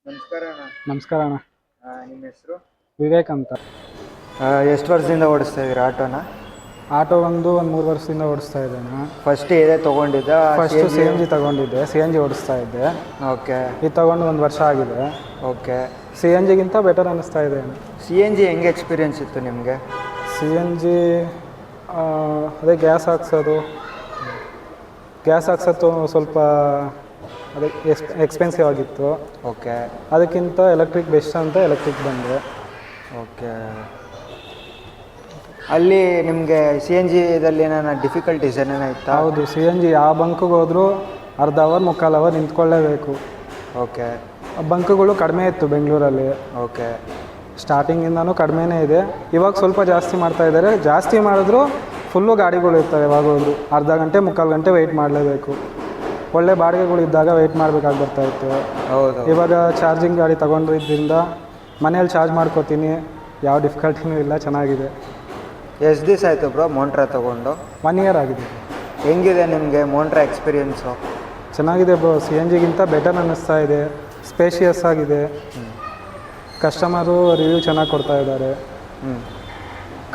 ನಮಸ್ಕಾರ ಅಣ್ಣ. ನಮಸ್ಕಾರ ಅಣ್ಣ. ನಿಮ್ಮ ಹೆಸರು? ವಿವೇಕ್ ಅಂತ. ಎಷ್ಟು ವರ್ಷದಿಂದ ಓಡಿಸ್ತಾ ಇದ್ದೀರಾ ಆಟೋನ? ಆಟೋ ಒಂದು 3 ವರ್ಷದಿಂದ ಓಡಿಸ್ತಾ ಇದ್ದೇನೆ. ಫಸ್ಟ್ ಇದೇ ತೊಗೊಂಡಿದ್ದ? ಫಸ್ಟು ಸಿ ಎನ್ ಜಿ ತೊಗೊಂಡಿದ್ದೆ, ಸಿ ಎನ್ ಜಿ ಓಡಿಸ್ತಾ ಇದ್ದೆ. ಓಕೆ. ಇದು ತೊಗೊಂಡು 1 ವರ್ಷ ಆಗಿದೆ. ಓಕೆ. ಸಿ ಎನ್ ಜಿಗಿಂತ ಬೆಟರ್ ಅನ್ನಿಸ್ತಾ ಇದೆ. ಸಿ ಎನ್ ಜಿ ಹೆಂಗೆ ಎಕ್ಸ್ಪೀರಿಯೆನ್ಸ್ ಇತ್ತು ನಿಮಗೆ? ಸಿ ಎನ್ ಜಿ ಅದೇ ಗ್ಯಾಸ್ ಹಾಕ್ಸೋದು ಸ್ವಲ್ಪ ಅದೇ ಎಕ್ಸ್ಪೆನ್ಸಿವ್ ಆಗಿತ್ತು. ಓಕೆ. ಅದಕ್ಕಿಂತ ಎಲೆಕ್ಟ್ರಿಕ್ ಬೆಸ್ಟ್ ಅಂತ ಎಲೆಕ್ಟ್ರಿಕ್ ಬಂದೆ. ಓಕೆ. ಅಲ್ಲಿ ನಿಮಗೆ ಸಿ ಎನ್ ಜಿದಲ್ಲಿ ಏನಾರ ಡಿಫಿಕಲ್ಟೀಸ್ ಏನೇನ ಇತ್ತಾ? ಹೌದು, ಸಿ ಎನ್ ಜಿ ಯಾವ ಬಂಕಿಗೆ ಹೋದರೂ ಅರ್ಧ ಅವರ್ 3/4 ಅವರ್ ನಿಂತ್ಕೊಳ್ಳೇಬೇಕು. ಓಕೆ. ಬಂಕ್ಗಳು ಕಡಿಮೆ ಇತ್ತು ಬೆಂಗಳೂರಲ್ಲಿ. ಓಕೆ. ಸ್ಟಾರ್ಟಿಂಗಿಂದನೂ ಕಡಿಮೆನೇ ಇದೆ. ಇವಾಗ ಸ್ವಲ್ಪ ಜಾಸ್ತಿ ಮಾಡ್ತಾ ಇದ್ದಾರೆ. ಜಾಸ್ತಿ ಮಾಡಿದ್ರು ಫುಲ್ಲು ಗಾಡಿಗಳು ಇರ್ತವೆ. ಯಾವಾಗ ಹೋದ್ರು ಅರ್ಧ ಗಂಟೆ 3/4 ಗಂಟೆ ವೆಯ್ಟ್ ಮಾಡಲೇಬೇಕು. ಒಳ್ಳೆ ಬಾಡಿಗೆಗಳು ಇದ್ದಾಗ ವೆಯ್ಟ್ ಮಾಡಬೇಕಾಗಿ ಬರ್ತಾಯಿತ್ತು. ಹೌದು. ಇವಾಗ ಚಾರ್ಜಿಂಗ್ ಗಾಡಿ ತೊಗೊಂಡಿದ್ದರಿಂದ ಮನೇಲಿ ಚಾರ್ಜ್ ಮಾಡ್ಕೋತೀನಿ, ಯಾವ ಡಿಫಿಕಲ್ಟಿನೂ ಇಲ್ಲ, ಚೆನ್ನಾಗಿದೆ. ಎಷ್ಟು ದಿವಸ ಆಯಿತು ಬ್ರೋ ಮೋಂಟ್ರಾ ತೊಗೊಂಡು? 1 ಇಯರ್ ಆಗಿದೆ. ಹೆಂಗಿದೆ ನಿಮಗೆ ಮೋಂಟ್ರಾ ಎಕ್ಸ್ಪೀರಿಯೆನ್ಸು? ಚೆನ್ನಾಗಿದೆ ಬ್ರೋ, ಸಿ ಎನ್ ಜಿಗಿಂತ ಬೆಟರ್ ಅನ್ನಿಸ್ತಾ ಇದೆ. ಸ್ಪೇಷಿಯಸ್ ಆಗಿದೆ. ಕಸ್ಟಮರು ರಿವ್ಯೂ ಚೆನ್ನಾಗಿ ಕೊಡ್ತಾ ಇದ್ದಾರೆ.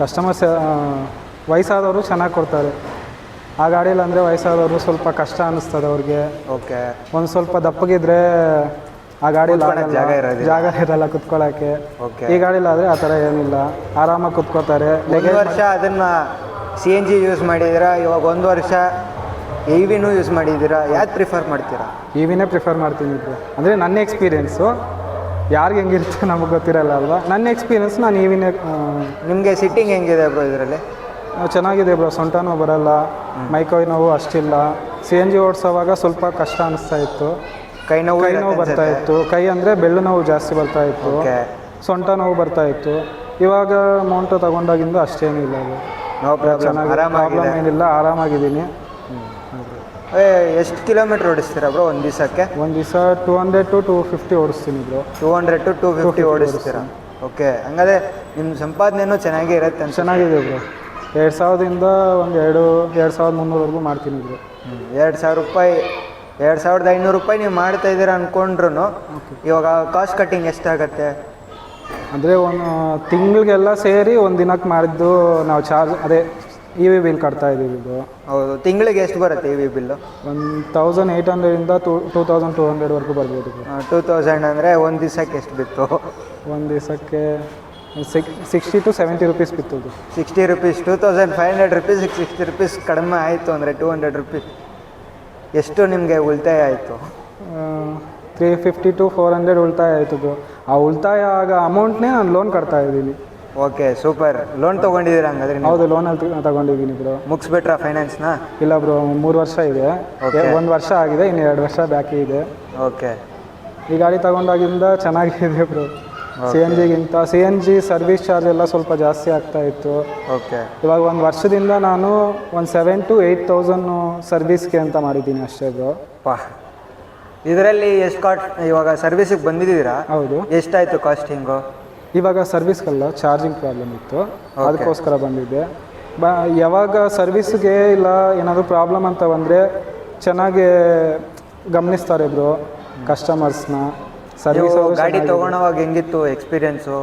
ಕಸ್ಟಮರ್ಸ್ ವಯಸ್ಸಾದವರು ಚೆನ್ನಾಗಿ ಕೊಡ್ತಾರೆ. ಆ ಗಾಡೀಲಿ ಅಂದರೆ ವಯಸ್ಸಾದವರು ಸ್ವಲ್ಪ ಕಷ್ಟ ಅನ್ನಿಸ್ತದೆ ಅವ್ರಿಗೆ. ಓಕೆ. ಒಂದು ಸ್ವಲ್ಪ ದಪ್ಪಗಿದ್ರೆ ಆ ಗಾಡೀಲಿ ಜಾಗ ಇರಲ್ಲ ಕುತ್ಕೊಳ್ಳೋಕ್ಕೆ. ಓಕೆ. ಈ ಗಾಡೀಲಾದರೆ ಆ ಥರ ಏನಿಲ್ಲ, ಆರಾಮಾಗಿ ಕುತ್ಕೋತಾರೆ. 1 ವರ್ಷ ಅದನ್ನು ಸಿ ಎನ್ ಜಿ ಯೂಸ್ ಮಾಡಿದ್ದೀರಾ, ಇವಾಗ 1 ವರ್ಷ ಇ ವಿನೂ ಯೂಸ್ ಮಾಡಿದ್ದೀರಾ, ಯಾವ್ದು ಪ್ರಿಫರ್ ಮಾಡ್ತೀರಾ? ಇ ವಿನೇ ಪ್ರಿಫರ್ ಮಾಡ್ತೀನಿ ಬ್ರೋ. ಅಂದರೆ ನನ್ನ ಎಕ್ಸ್ಪೀರಿಯೆನ್ಸು ಯಾರಿಗೆ ಹೆಂಗಿರುತ್ತೆ ನಮಗೆ ಗೊತ್ತಿರಲ್ಲ ಅಲ್ವಾ. ನನ್ನ ಎಕ್ಸ್ಪೀರಿಯೆನ್ಸ್ ನಾನು ಇ ವಿನೇ. ನಿಮಗೆ ಸಿಟ್ಟಿಂಗ್ ಹೆಂಗಿದೆ ಬ್ರೋ ಇದರಲ್ಲಿ? ಚೆನ್ನಾಗಿದೆ ಬ್ರೋ, ಸೊಂಟ ನೋವು ಬರಲ್ಲ, ಮೈಕೈ ನೋವು ಅಷ್ಟಿಲ್ಲ. ಸಿ ಎನ್ ಜಿ ಓಡಿಸೋವಾಗ ಸ್ವಲ್ಪ ಕಷ್ಟ ಅನ್ನಿಸ್ತಾ ಇತ್ತು. ಕೈ ನೋವು ಬರ್ತಾ ಇತ್ತು. ಕೈ ಅಂದರೆ ಬೆಳ್ಳು ನೋವು ಜಾಸ್ತಿ ಬರ್ತಾ ಇತ್ತು. ಸೊಂಟ ನೋವು ಬರ್ತಾ ಇತ್ತು. ಇವಾಗ ಮೋಂಟೋ ತೊಗೊಂಡಾಗಿಂದ ಅಷ್ಟೇನಿಲ್ಲ. ಅದು ಚೆನ್ನಾಗಿ ಪ್ರಾಬ್ಲಮ್ ಏನಿಲ್ಲ, ಆರಾಮಾಗಿದ್ದೀನಿ. ಎಷ್ಟು ಕಿಲೋಮೀಟ್ರ್ ಓಡಿಸ್ತೀರಾ ಬ್ರೋ ಒಂದು ದಿವಸಕ್ಕೆ? ಒಂದು ದಿವಸ 200 to 250 ಓಡಿಸ್ತೀನಿ ಬ್ರೋ. 200 to 250 ಓಡಿಸ್ತೀರಾ? ಓಕೆ. ಹಂಗಾದ್ರೆ ನಿಮ್ಮ ಸಂಪಾದನೆಯೂ ಚೆನ್ನಾಗೇ ಇರುತ್ತೆ? ಚೆನ್ನಾಗಿದೆ ಬ್ರೋ. 2000ದಿಂದ ಒಂದು 2300ವರೆಗೂ ಮಾಡ್ತೀನಿ ಬ್ರೋ. 2000 ರೂಪಾಯಿ, 2500 ರೂಪಾಯಿ ನೀವು ಮಾಡ್ತಾ ಇದ್ದೀರಾ ಅಂದ್ಕೊಂಡ್ರು ಇವಾಗ ಕಾಸ್ಟ್ ಕಟ್ಟಿಂಗ್ ಎಷ್ಟಾಗತ್ತೆ? ಅಂದರೆ ಒಂದು ತಿಂಗಳಿಗೆಲ್ಲ ಸೇರಿ ಒಂದು ದಿನಕ್ಕೆ ಮಾಡಿದ್ದು ನಾವು ಚಾರ್ಜ್ ಅದೇ ಇ ವಿ ಬಿಲ್ ಕಟ್ತಾ ಇದ್ದೀವಿ ಬ್ರೋ. ಹೌದು. ತಿಂಗಳಿಗೆ ಎಷ್ಟು ಬರುತ್ತೆ ಇ ವಿ ಬಿಲ್ಲು? 1800ಇಂದ 2200ವರೆಗೂ ಬರ್ಬೋದು ಬ್ರೋ. 2000 ಅಂದರೆ ಒಂದು ದಿವಸಕ್ಕೆ ಎಷ್ಟು ಬಿತ್ತು? ಒಂದು ದಿವಸಕ್ಕೆ 60 to 70 ರೂಪೀಸ್ ಬಿತ್ತು. 60 ರೂಪೀಸ್. 2500 ರೂಪೀಸಿಗೆ 60 ರೂಪೀಸ್ ಕಡಿಮೆ ಆಯಿತು ಅಂದರೆ 200 ರೂಪೀಸ್ ಎಷ್ಟು ನಿಮಗೆ ಉಳಿತಾಯ ಆಯಿತು? 350 to 400 ಉಳಿತಾಯ ಆಯಿತು ಬ್ರೋ. ಆ ಉಳಿತಾಯ ಆಗ ಅಮೌಂಟ್ನೇ ನಾನು ಲೋನ್ ಕಟ್ತಾ ಇದ್ದೀನಿ. Okay, super. ಲೋನ್ ತೊಗೊಂಡಿದ್ದೀರಾ ಹಂಗಾದ್ರೆ? ಹೌದು, ಲೋನಲ್ಲಿ ತಗೊಂಡಿದ್ದೀನಿ ಬ್ರೋ. ಮುಗಿಸ್ಬಿಟ್ರಾ ಫೈನಾನ್ಸ್ನ? ಇಲ್ಲ ಬ್ರೋ, 3 ವರ್ಷ ಇದೆ. 1 ವರ್ಷ ಆಗಿದೆ, ಇನ್ನು 2 ವರ್ಷ ಬಾಕಿ ಇದೆ. ಓಕೆ. ಈ ಗಾಡಿ ತಗೊಂಡಾಗಿಂದ ಚೆನ್ನಾಗಿದೆ ಬ್ರೋ. ಸಿ ಎನ್ ಜಿಗಿಂತ C N G service charge ಎಲ್ಲ ಸ್ವಲ್ಪ ಜಾಸ್ತಿ ಆಗ್ತಾ ಇತ್ತು. ಓಕೆ. ಇವಾಗ 1 ವರ್ಷದಿಂದ ನಾನು ಒಂದು 7,000 to 8,000 ಸರ್ವಿಸ್ಗೆ ಅಂತ ಮಾಡಿದ್ದೀನಿ ಅಷ್ಟೇ ಬ್ರೋ. ಇದರಲ್ಲಿ ಎಷ್ಟು ಕಾಸ್ಟ್ ಇವಾಗ ಸರ್ವಿಸಿಗೆ ಬಂದಿದ್ದೀರಾ? ಹೌದು. ಎಷ್ಟಾಯಿತು ಕಾಸ್ಟಿಂಗು? ಇವಾಗ ಸರ್ವಿಸ್ಗಲ್ಲ, ಚಾರ್ಜಿಂಗ್ ಪ್ರಾಬ್ಲಮ್ ಇತ್ತು, ಅದಕ್ಕೋಸ್ಕರ ಬಂದಿದ್ದೆ. ಯಾವಾಗ ಸರ್ವಿಸ್ಗೆ ಇಲ್ಲ ಏನಾದರೂ ಪ್ರಾಬ್ಲಮ್ ಅಂತ ಬಂದರೆ ಚೆನ್ನಾಗಿ ಗಮನಿಸ್ತಾರೆ ಬ್ರೋ ಕಸ್ಟಮರ್ಸ್ನ. ಸರ್ವಿಸ್ ಗಾಡಿ ತೊಗೊಳೋವಾಗ ಹೆಂಗಿತ್ತು ಎಕ್ಸ್ಪೀರಿಯೆನ್ಸು,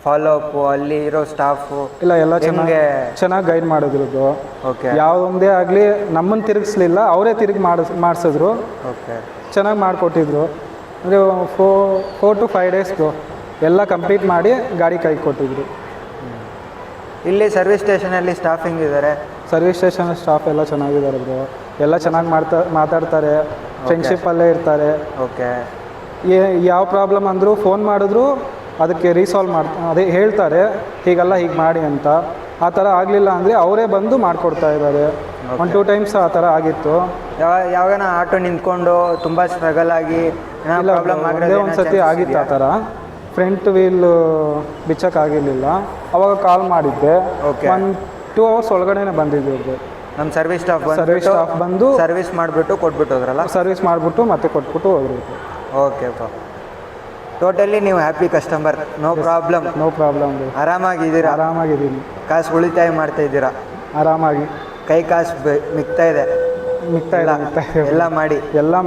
ಫಾಲೋ ಅಪ್ಪು, ಅಲ್ಲಿ ಇರೋ ಸ್ಟಾಫು? ಎಲ್ಲ ಚೆನ್ನಾಗಿ ಗೈಡ್ ಮಾಡಿದ್ರು ಬ್ರೋ. ಓಕೆ. ಯಾವುದೊಂದೇ ಆಗಲಿ ನಮ್ಮನ್ನು ತಿರುಗಿಸ್ಲಿಲ್ಲ, ಅವರೇ ತಿರುಗಿ ಮಾಡಿಸಿದ್ರು. ಓಕೆ. ಚೆನ್ನಾಗಿ ಮಾಡಿಕೊಟ್ಟಿದ್ರು. ಅಂದರೆ 4 to 5 ಡೇಸ್ ಬ್ರೋ ಎಲ್ಲ ಕಂಪ್ಲೀಟ್ ಮಾಡಿ ಗಾಡಿ ಕೈ ಕೊಟ್ಟಿದ್ರು. ಇಲ್ಲಿ ಸರ್ವಿಸ್ ಸ್ಟೇಷನಲ್ಲಿ ಸ್ಟಾಫ್ ಹೆಂಗಿದ್ದಾರೆ? ಸರ್ವಿಸ್ ಸ್ಟೇಷನ್ ಸ್ಟಾಫ್ ಎಲ್ಲ ಚೆನ್ನಾಗಿದ್ದಾರೆ ಬ್ರೋ. ಎಲ್ಲ ಚೆನ್ನಾಗಿ ಮಾತಾಡ್ತಾರೆ, ಫ್ರೆಂಡ್ಶಿಪ್ಪಲ್ಲೇ ಇರ್ತಾರೆ. ಓಕೆ. ಯಾವ ಪ್ರಾಬ್ಲಮ್ ಅಂದರೂ ಫೋನ್ ಮಾಡಿದ್ರು ಅದಕ್ಕೆ ರೀಸಾಲ್ವ್ ಅದೇ ಹೇಳ್ತಾರೆ, ಹೀಗಲ್ಲ ಹೀಗೆ ಮಾಡಿ ಅಂತ. ಆ ಥರ ಆಗಲಿಲ್ಲ ಅಂದರೆ ಅವರೇ ಬಂದು ಮಾಡಿಕೊಡ್ತಾ ಇದ್ದಾರೆ. 1-2 ಟೈಮ್ಸ್ ಆ ಥರ ಆಗಿತ್ತು. ಯಾವಾಗ ಆಟೋ ನಿಂತ್ಕೊಂಡು ತುಂಬ ಸ್ಟ್ರಗಲ್ ಆಗಿ ಪ್ರಾಬ್ಲಮ್ ಒಂದೇ ಒಂದು ಸತಿ ಆಗಿತ್ತು ಆ ಥರ. ಫ್ರಂಟ್ ವೀಲ್ ಬಿಚ್ಚೋಕ್ಕಾಗಿರಲಿಲ್ಲ, ಅವಾಗ ಕಾಲ್ ಮಾಡಿದ್ದೆ. 1-2 ಅವರ್ಸ್ ಒಳಗಡೆ ಬಂದಿದ್ದೆ. ನಮ್ಮ ಸರ್ವಿಸ್ ಸ್ಟಾಫ್ ಬಂದು ಸರ್ವಿಸ್ ಮಾಡಿಬಿಟ್ಟು ಕೊಟ್ಬಿಟ್ಟು ಹೋದ್ರಲ್ಲ? ಸರ್ವಿಸ್ ಮಾಡಿಬಿಟ್ಟು ಮತ್ತೆ ಕೊಟ್ಬಿಟ್ಟು ಹೋದ್ರು. Okay bro. ಟೋಟಲಿ ನೀವು happy customer? No problem? No problem. ಆರಾಮಾಗಿದ್ದೀರಾ? ಆರಾಮಾಗಿದ್ದೀನಿ. ಕಾಸು ಉಳಿತಾಯ ಮಾಡ್ತಾ ಇದ್ದೀರಾ? ಆರಾಮಾಗಿ. ಕೈ ಕಾಸು ಮಿಕ್ತಾ ಇದೆ? ಮಿಕ್ತಾ ಇಲ್ಲ, ಎಲ್ಲ ಮಾಡಿ ಎಲ್ಲ